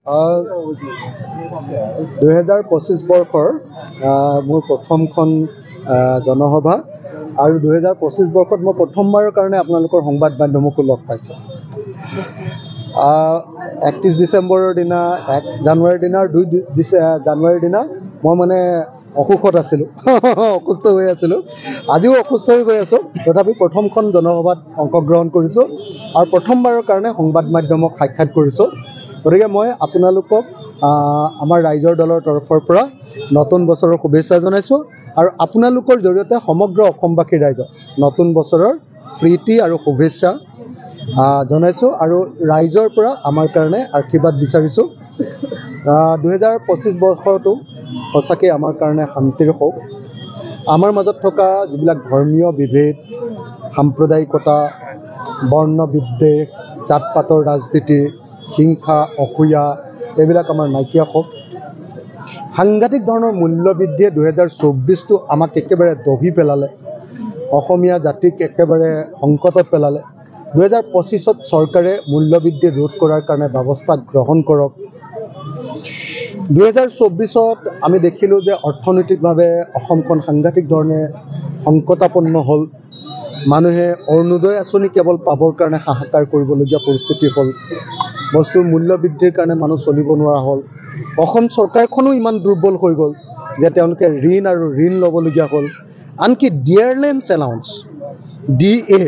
2025 বৰ্ষৰ মোৰ প্ৰথমখন জনসভা আৰু 2025 বৰ্ষত মই প্ৰথমবাৰৰ কাৰণে আপোনালোকৰ সংবাদ মাধ্যমকো লগ পাইছোঁ। 31 ডিচেম্বৰৰ দিনা, 1 জানুৱাৰীৰ দিনা আৰু 2 জানুৱাৰীৰ দিনা মই মানে অসুখত আছিলোঁ অসুস্থ হৈ আছিলোঁ। আজিও অসুস্থ হৈ গৈ আছোঁ, তথাপি প্ৰথমখন জনসভাত অংশগ্ৰহণ কৰিছোঁ আৰু প্ৰথমবাৰৰ কাৰণে সংবাদ মাধ্যমক সাক্ষাৎ কৰিছোঁ। গতিকে মই আপোনালোকক আমাৰ ৰাইজৰ দলৰ তৰফৰ পৰা নতুন বছৰৰ শুভেচ্ছা জনাইছোঁ আৰু আপোনালোকৰ জৰিয়তে সমগ্ৰ অসমবাসী ৰাইজক নতুন বছৰৰ প্ৰীতি আৰু শুভেচ্ছা জনাইছোঁ আৰু ৰাইজৰ পৰা আমাৰ কাৰণে আশীৰ্বাদ বিচাৰিছোঁ। 2025 বৰ্ষটো সঁচাকৈ আমাৰ কাৰণে শান্তিৰ হওক। আমাৰ মাজত থকা যিবিলাক ধৰ্মীয় বিভেদ, সাম্প্ৰদায়িকতা, বৰ্ণ বিদ্বেষ, জাত পাতৰ ৰাজনীতি, হিংসা, অসূয়া এইবিলাক আমাৰ নাইকিয়া হওক। সাংঘাতিক ধৰণৰ মূল্যবৃদ্ধিয়ে 2024টো আমাক একেবাৰে দহি পেলালে, অসমীয়া জাতিক একেবাৰে সংকটত পেলালে। 2025ত চৰকাৰে মূল্যবৃদ্ধি ৰোধ কৰাৰ কাৰণে ব্যৱস্থা গ্ৰহণ কৰক। 2024ত আমি দেখিলোঁ যে অৰ্থনৈতিকভাৱে অসমখন সাংঘাতিক ধৰণে সংকটাপন্ন হ'ল। মানুহে অৰুণোদয় আঁচনি কেৱল পাবৰ কাৰণে হাহাকাৰ কৰিবলগীয়া পৰিস্থিতি হ'ল। বস্তুৰ মূল্য বৃদ্ধিৰ কাৰণে মানুহ চলিব নোৱাৰা হ'ল। অসম চৰকাৰখনো ইমান দুৰ্বল হৈ গ'ল যে তেওঁলোকে ঋণ ল'বলগীয়া হ'ল। আনকি ডিয়াৰনেছ এলাউন্স DA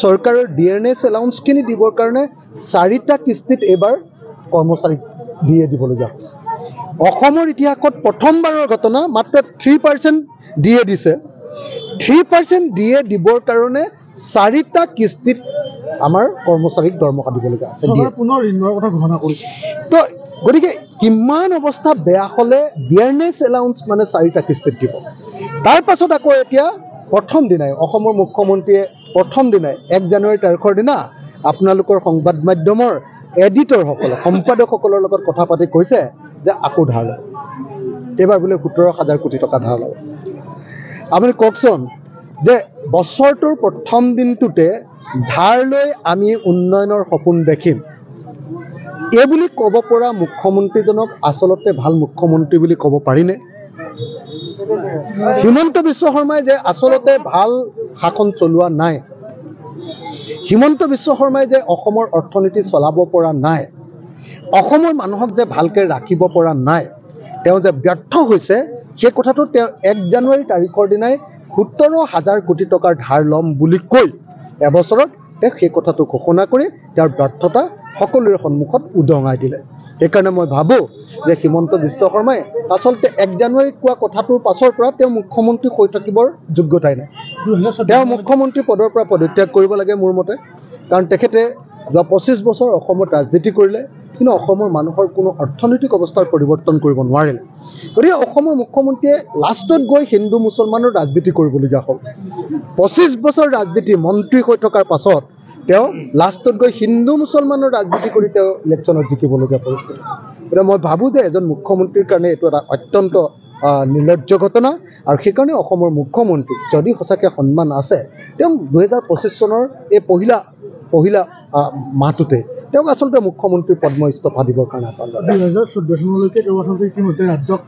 চৰকাৰৰ ডিয়াৰনেছ এলাউন্সখিনি দিবৰ কাৰণে 4টা কিস্তিত এইবাৰ কৰ্মচাৰীক DA দিবলগীয়া হৈছে। অসমৰ ইতিহাসত প্ৰথমবাৰৰ ঘটনা, মাত্ৰ 3% DA দিছে। 3% DA দিবৰ কাৰণে 4টা কিস্তিত আমাৰ কৰ্মচাৰীক দৰমহা দিবলগীয়া আছে। পুনৰ ঋণৰ কথা ঘোষণা কৰিছে। তো গতিকে কিমান অৱস্থা বেয়া হ'লে ডিয়াৰনেছ এলাউন্স মানে 4টা কিস্তিত দিব। তাৰ পাছত আকৌ এতিয়া প্ৰথম দিনাই অসমৰ মুখ্যমন্ত্ৰীয়ে প্ৰথম দিনাই 1 জানুৱাৰী তাৰিখৰ দিনা আপোনালোকৰ সংবাদ মাধ্যমৰ এডিটৰসকলে, সম্পাদকসকলৰ লগত কথা পাতি কৈছে যে আকৌ ধাৰ ল'ব। এইবাৰ বোলে 17,000 কোটি টকা ধাৰ ল'ব। আপুনি কওকচোন যে বছৰটোৰ প্ৰথম দিনটোতে ধাৰ লৈ আমি উন্নয়নৰ সপোন দেখিম, এই বুলি ক'ব পৰা মুখ্যমন্ত্ৰীজনক আচলতে ভাল মুখ্যমন্ত্ৰী বুলি ক'ব পাৰিনে? হিমন্ত বিশ্ব শৰ্মাই যে আচলতে ভাল শাসন চলোৱা নাই, হিমন্ত বিশ্ব শৰ্মাই যে অসমৰ অৰ্থনীতি চলাব পৰা নাই, অসমৰ মানুহক যে ভালকৈ ৰাখিব পৰা নাই, তেওঁ যে ব্যৰ্থ হৈছে, সেই কথাটো তেওঁ 1 জানুৱাৰী তাৰিখৰ দিনাই 17,000 কোটি টকাৰ ধাৰ ল'ম বুলি কৈ এবছৰত তেওঁ সেই কথাটো ঘোষণা কৰি তেওঁৰ ব্যৰ্থতা সকলোৰে সন্মুখত উদঙাই দিলে। সেইকাৰণে মই ভাবোঁ যে হিমন্ত বিশ্ব শৰ্মাই আচলতে 1 জানুৱাৰীত কোৱা কথাটোৰ পাছৰ পৰা তেওঁ মুখ্যমন্ত্ৰী হৈ থাকিবৰ যোগ্যতাই নাই। তেওঁ মুখ্যমন্ত্ৰী পদৰ পৰা পদত্যাগ কৰিব লাগে মোৰ মতে, কাৰণ তেখেতে যোৱা 25 বছৰ অসমত ৰাজনীতি কৰিলে, কিন্তু অসমৰ মানুহৰ কোনো অৰ্থনৈতিক অৱস্থাৰ পৰিৱৰ্তন কৰিব নোৱাৰিলে। গতিকে অসমৰ মুখ্যমন্ত্ৰীয়ে লাষ্টত গৈ হিন্দু মুছলমানৰ ৰাজনীতি কৰিবলগীয়া হ'ল। 25 বছৰ ৰাজনীতি মন্ত্ৰী হৈ থকাৰ পাছত তেওঁ লাষ্টত গৈ হিন্দু মুছলমানৰ ৰাজনীতি কৰি তেওঁ ইলেকশ্যনত জিকিবলগীয়া পৰিস্থিতি। গতিকে মই ভাবোঁ যে এজন মুখ্যমন্ত্ৰীৰ কাৰণে এইটো এটা অত্যন্ত নিৰ্লজ্জ ঘটনা, আৰু সেইকাৰণে অসমৰ মুখ্যমন্ত্ৰীক যদি সঁচাকৈ সন্মান আছে, তেওঁ 2025 চনৰ এই পহিলা মাহটোতে তেওঁক আচলতে মুখ্যমন্ত্ৰীৰ পদ্ম ইস্তফা দিবৰ কাৰণে 2014 চনলৈকে তেওঁ আচলতে ইতিমধ্যে ৰাজ্যক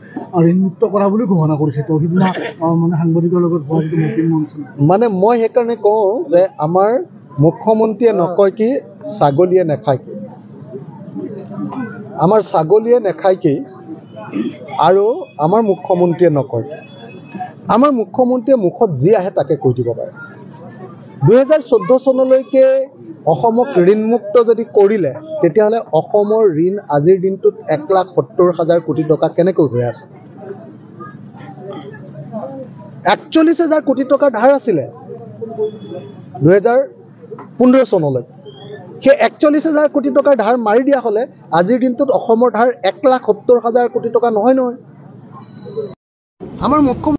ঋণমুক্ত কৰা বুলি ঘোষণা কৰিছে। তেওঁ সিদিনা মানে সাংবাদিকৰ লগত হোৱা যিটো মিটিং মানে মই সেইকাৰণে কওঁ যে আমাৰ মুখ্যমন্ত্ৰীয়ে নকয় কি ছাগলীয়ে নেখায় কি, আমাৰ ছাগলীয়ে নেখায় কি আৰু আমাৰ মুখ্যমন্ত্ৰীয়ে নকয়। আমাৰ মুখ্যমন্ত্ৰীয়ে মুখত যি আহে তাকে কৈ দিব পাৰে। 2014 চনলৈকে অসমক ঋণমুক্ত যদি কৰিলে, তেতিয়াহ'লে অসমৰ ঋণ আজিৰ দিনটোত 1,70,000 কোটি টকা কেনেকৈ হৈ আছে? 41,000 কোটি টকা ধাৰ আছিলে 2015 চনলৈ। সেই 41,000 কোটি টকাৰ ধাৰ মাৰি দিয়া হ'লে আজিৰ দিনটোত অসমৰ ধাৰ 1,70,000 কোটি টকা নহয়। আমাৰ মুখ্যমন্ত্ৰী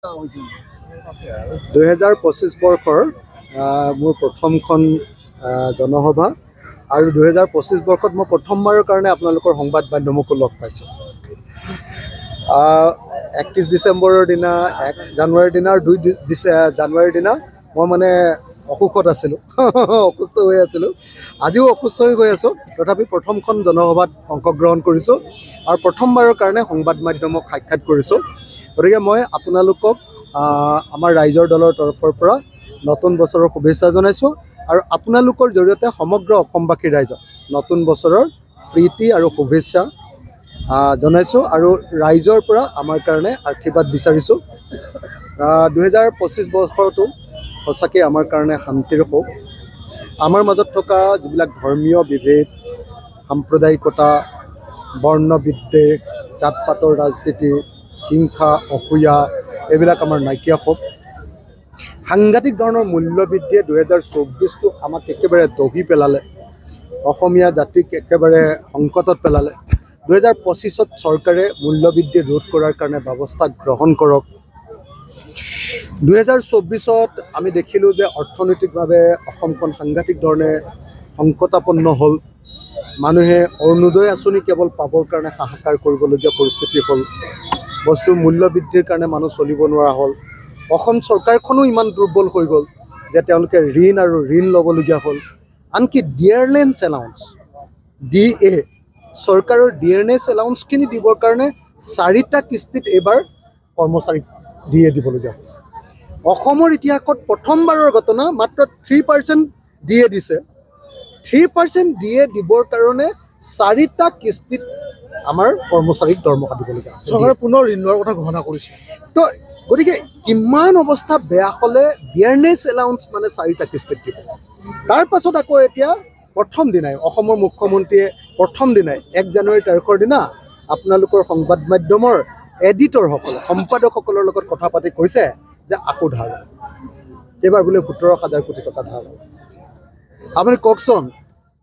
2025 বৰ্ষৰ মোৰ প্ৰথমখন জনসভা আৰু 2025 বৰ্ষত মই প্ৰথমবাৰৰ কাৰণে আপোনালোকৰ সংবাদ মাধ্যমকো লগ পাইছোঁ। 31 ডিচেম্বৰৰ দিনা, 1 জানুৱাৰীৰ দিনা আৰু 2 জানুৱাৰীৰ দিনা মই মানে অসুখত আছিলোঁ, অসুস্থ হৈ আছিলোঁ। আজিও অসুস্থ হৈ আছোঁ, তথাপি প্ৰথমখন জনসভাত অংশগ্ৰহণ কৰিছোঁ আৰু প্ৰথমবাৰৰ কাৰণে সংবাদ মাধ্যমক সাক্ষাৎ কৰিছোঁ। গতিকে মই আপোনালোকক আমাৰ ৰাইজৰ দলৰ তৰফৰ পৰা নতুন বছৰৰ শুভেচ্ছা জনাইছোঁ আৰু আপোনালোকৰ জৰিয়তে সমগ্ৰ অসমবাসী ৰাইজক নতুন বছৰৰ প্ৰীতি আৰু শুভেচ্ছা জনাইছোঁ আৰু ৰাইজৰ পৰা আমাৰ কাৰণে আশীৰ্বাদ বিচাৰিছোঁ। 2025 বৰ্ষটো সঁচাকৈ আমাৰ কাৰণে শান্তিৰ হওক। আমাৰ মাজত থকা যিবিলাক ধৰ্মীয় বিভেদ, সাম্প্ৰদায়িকতা, বৰ্ণ বিদ্বেষ, জাত পাতৰ ৰাজনীতি, হিংসা, অসূয়া এইবিলাক আমাৰ নাইকিয়া হওক। সাংঘাতিক ধৰণৰ মূল্যবৃদ্ধিয়ে 2024টো আমাক একেবাৰে দহি পেলালে, অসমীয়া জাতিক একেবাৰে সংকটত পেলালে। 2025ত চৰকাৰে মূল্যবৃদ্ধি ৰোধ কৰাৰ কাৰণে ব্যৱস্থা গ্ৰহণ কৰক। 2024ত আমি দেখিলোঁ যে অৰ্থনৈতিকভাৱে অসমখন সাংঘাতিক ধৰণে সংকটাপন্ন হ'ল। মানুহে অৰুণোদয় আঁচনি কেৱল পাবৰ কাৰণে হাহাকাৰ কৰিবলগীয়া পৰিস্থিতি হ'ল। বস্তুৰ মূল্য বৃদ্ধিৰ কাৰণে মানুহ চলিব নোৱাৰা হ'ল। অসম চৰকাৰখনো ইমান দুৰ্বল হৈ গ'ল যে তেওঁলোকে ঋণ ল'বলগীয়া হ'ল। আনকি ডিয়াৰনেছ এলাউন্স DA, চৰকাৰৰ ডিয়াৰনেছ এলাউন্সখিনি দিবৰ কাৰণে 4টা কিস্তিত এইবাৰ কৰ্মচাৰীক DA দিবলগীয়া হৈছে। অসমৰ ইতিহাসত প্ৰথমবাৰৰ ঘটনা, মাত্ৰ 3% DA দিছে। 3% DA দিবৰ কাৰণে 4টা কিস্তিত আমাৰ কৰ্মচাৰীক দৰমহা দিবলগীয়া হৈছে। চৰকাৰে পুনৰ ঋণ লোৱাৰ কথা ঘোষণা কৰিছে। তো গতিকে কিমান অৱস্থা বেয়া হ'লে ডিয়াৰনেছ এলাউন্স মানে 4টা কিস্তিত দিব। তাৰ পাছত আকৌ এতিয়া প্ৰথম দিনাই অসমৰ মুখ্যমন্ত্ৰীয়ে প্ৰথম দিনাই 1 জানুৱাৰী তাৰিখৰ দিনা আপোনালোকৰ সংবাদ মাধ্যমৰ এডিটৰসকলে, সম্পাদকসকলৰ লগত কথা পাতি কৈছে যে আকৌ ধাৰ ল'ব। এইবাৰ বোলে 17,000 কোটি টকা ধাৰ ল'ব। আপুনি কওকচোন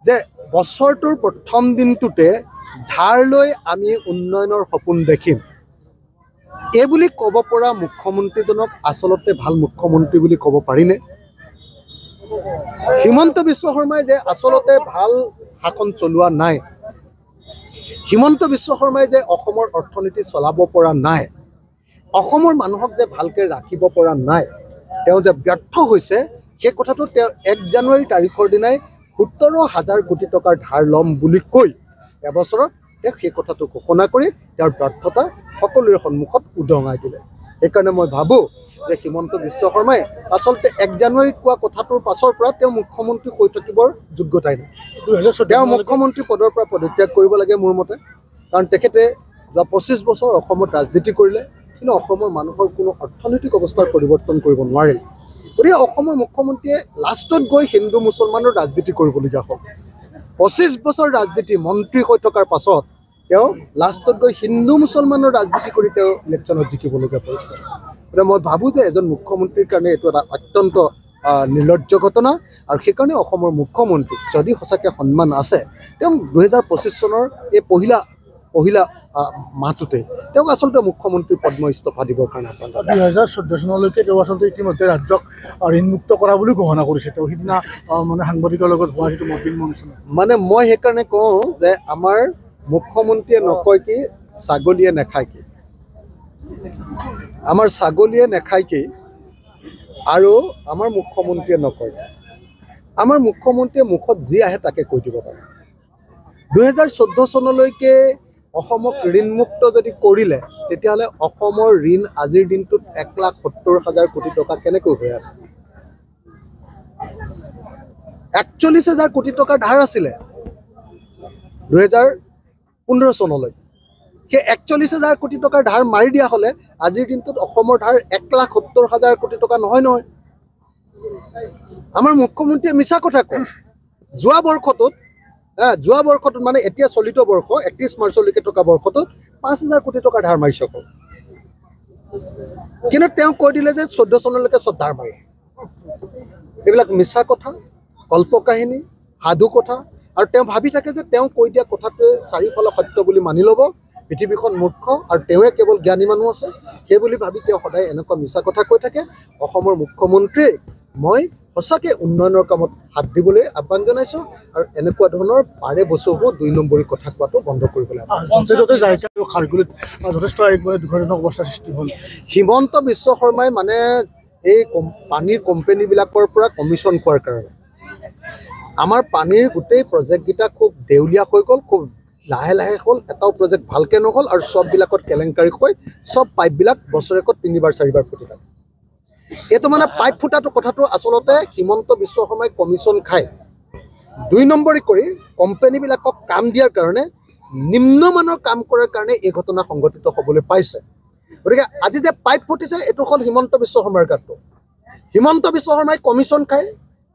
যে বছৰটোৰ প্ৰথম দিনটোতে ধাৰ লৈ আমি উন্নয়নৰ সপোন দেখিম, এই বুলি ক'ব পৰা মুখ্যমন্ত্ৰীজনক আচলতে ভাল মুখ্যমন্ত্ৰী বুলি ক'ব পাৰিনে? হিমন্ত বিশ্ব শৰ্মাই যে আচলতে ভাল শাসন চলোৱা নাই, হিমন্ত বিশ্ব শৰ্মাই যে অসমৰ অৰ্থনীতি চলাব পৰা নাই, অসমৰ মানুহক যে ভালকৈ ৰাখিব পৰা নাই, তেওঁ যে ব্যৰ্থ হৈছে, সেই কথাটো তেওঁ 1 জানুৱাৰী তাৰিখৰ দিনাই 17,000 কোটি টকাৰ ধাৰ ল'ম বুলি কৈ এবছৰত তেওঁ সেই কথাটো ঘোষণা কৰি তেওঁৰ ব্যৰ্থতা সকলোৰে সন্মুখত উদঙাই দিলে। সেইকাৰণে মই ভাবোঁ যে হিমন্ত বিশ্ব শৰ্মাই আচলতে 1 জানুৱাৰীত কোৱা কথাটোৰ পাছৰ পৰা তেওঁ মুখ্যমন্ত্ৰী হৈ থাকিবৰ যোগ্যতাই নাই। তেওঁ মুখ্যমন্ত্ৰী পদৰ পৰা পদত্যাগ কৰিব লাগে মোৰ মতে, কাৰণ তেখেতে যোৱা 25 বছৰ অসমত ৰাজনীতি কৰিলে, কিন্তু অসমৰ মানুহৰ কোনো অৰ্থনৈতিক অৱস্থাৰ পৰিৱৰ্তন কৰিব নোৱাৰিল। গতিকে অসমৰ মুখ্যমন্ত্ৰীয়ে লাষ্টত গৈ হিন্দু মুছলমানৰ ৰাজনীতি কৰিবলগীয়া হ'ল। 25 বছৰ ৰাজনীতি মন্ত্ৰী হৈ থকাৰ পাছত তেওঁ লাষ্টত গৈ হিন্দু মুছলমানৰ ৰাজনীতি কৰি তেওঁ ইলেকশ্যনত জিকিবলগীয়া পৰিস্থিতি। গতিকে মই ভাবোঁ যে এজন মুখ্যমন্ত্ৰীৰ কাৰণে এইটো এটা অত্যন্ত নিৰ্লজ্জ ঘটনা, আৰু সেইকাৰণে অসমৰ মুখ্যমন্ত্ৰীক যদি সঁচাকৈ সন্মান আছে, তেওঁ 2025 চনৰ এই পহিলা মাহটোতে তেওঁক আচলতে মুখ্যমন্ত্ৰীৰ পদ্ম ইস্তফা দিবৰ কাৰণে 2014 চনলৈকে তেওঁ আচলতে ইতিমধ্যে ৰাজ্যক ঋণমুক্ত কৰা বুলি ঘোষণা কৰিছে। তেওঁ সিদিনা মানে সাংবাদিকৰ লগত হোৱা যিটো মতবিনিময় অনুষ্ঠান, মানে মই সেইকাৰণে কওঁ যে আমাৰ মুখ্যমন্ত্ৰীয়ে নকয় কি ছাগলীয়ে নেখায় কি, আমাৰ ছাগলীয়ে নেখায় কি আৰু আমাৰ মুখ্যমন্ত্ৰীয়ে নকয়। আমাৰ মুখ্যমন্ত্ৰীয়ে মুখত যি আহে তাকে কৈ দিব পাৰে। 2014 চনলৈকে অসমক ঋণমুক্ত যদি কৰিলে, তেতিয়াহ'লে অসমৰ ঋণ আজিৰ দিনটোত 1,70,000 কোটি টকা কেনেকৈ হৈ আছে? 41,000 কোটি টকাৰ ধাৰ আছিলে 2015 চনলৈকে। সেই 41,000 কোটি টকাৰ ধাৰ মাৰি দিয়া হ'লে আজিৰ দিনটোত অসমৰ ধাৰ 1,70,000 কোটি টকা নহয়। আমাৰ মুখ্যমন্ত্ৰীয়ে মিছা কথা কয়। যোৱা বৰ্ষটোত মানে এতিয়া চলিত বৰ্ষ 31 মাৰ্চলৈকে থকা বৰ্ষটোত 5,000 কোটি টকাৰ ধাৰ মাৰিছে অকল। কিন্তু তেওঁ কৈ দিলে যে 14 চনলৈকে চব ধাৰ মাৰি। এইবিলাক মিছা কথা, কল্পকাহিনী, সাধু কথা, আৰু তেওঁ ভাবি থাকে যে তেওঁ কৈ দিয়া কথাটোৱে চাৰিওফালে সত্য বুলি মানি ল'ব পৃথিৱীখন মূৰ্খ আৰু তেওঁৱে কেৱল জ্ঞানী মানুহ আছে সেই বুলি ভাবি তেওঁ সদায় এনেকুৱা মিছা কথা কৈ থাকে। অসমৰ মুখ্যমন্ত্ৰীয়ে মই সঁচাকৈ উন্নয়নৰ কামত হাত দিবলৈ আহ্বান জনাইছোঁ আৰু এনেকুৱা ধৰণৰ বাৰে বছৰবোৰ ২ নম্বৰী কথা কোৱাটো বন্ধ কৰিবলৈ খাৰগুলিত যথেষ্ট দুখজনক অৱস্থাৰ সৃষ্টি হ'ল। হিমন্ত বিশ্ব শৰ্মাই মানে এই পানীৰ কোম্পানীবিলাকৰ পৰা কমিশ্যন খোৱাৰ কাৰণে আমাৰ পানীৰ গোটেই প্ৰজেক্টকেইটা খুব দেউলীয়া হৈ গ'ল, খুব লাহে লাহে হ'ল, এটাও প্ৰজেক্ট ভালকৈ নহ'ল আৰু চববিলাকত কেলেংকাৰী হৈ চব পাইপবিলাক বছৰেকত 3বাৰ 4বাৰ ফুটি থাকে। এইটো মানে পাইপ ফুটাটো কথাটো আচলতে হিমন্ত বিশ্ব শৰ্মাই কমিশ্যন খায় 2 নম্বৰী কৰি কোম্পানীবিলাকক কাম দিয়াৰ কাৰণে নিম্নমানৰ কাম কৰাৰ কাৰণে এই ঘটনা সংঘটিত হ'বলৈ পাইছে। গতিকে আজি যে পাইপ ফুটিছে এইটো হ'ল হিমন্ত বিশ্ব শৰ্মাৰ গাতটো। হিমন্ত বিশ্ব শৰ্মাই কমিশ্যন খায়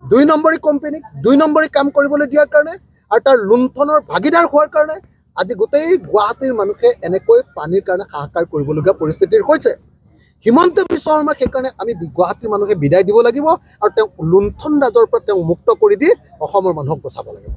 2 নম্বৰী কোম্পানীক 2 নম্বৰী কাম কৰিবলৈ দিয়াৰ কাৰণে আৰু তাৰ লুণ্ঠনৰ ভাগিদাৰ হোৱাৰ কাৰণে আজি গোটেই গুৱাহাটীৰ মানুহে এনেকৈ পানীৰ কাৰণে হাহাকাৰ কৰিবলগীয়া পৰিস্থিতিৰ হৈছে। হিমন্ত বিশ্ব শৰ্মাক সেইকাৰণে আমি গুৱাহাটীৰ মানুহে বিদায় দিব লাগিব আৰু তেওঁক লুণ্ঠন ৰাজৰ পৰা তেওঁক মুক্ত কৰি দি অসমৰ মানুহক বচাব লাগিব।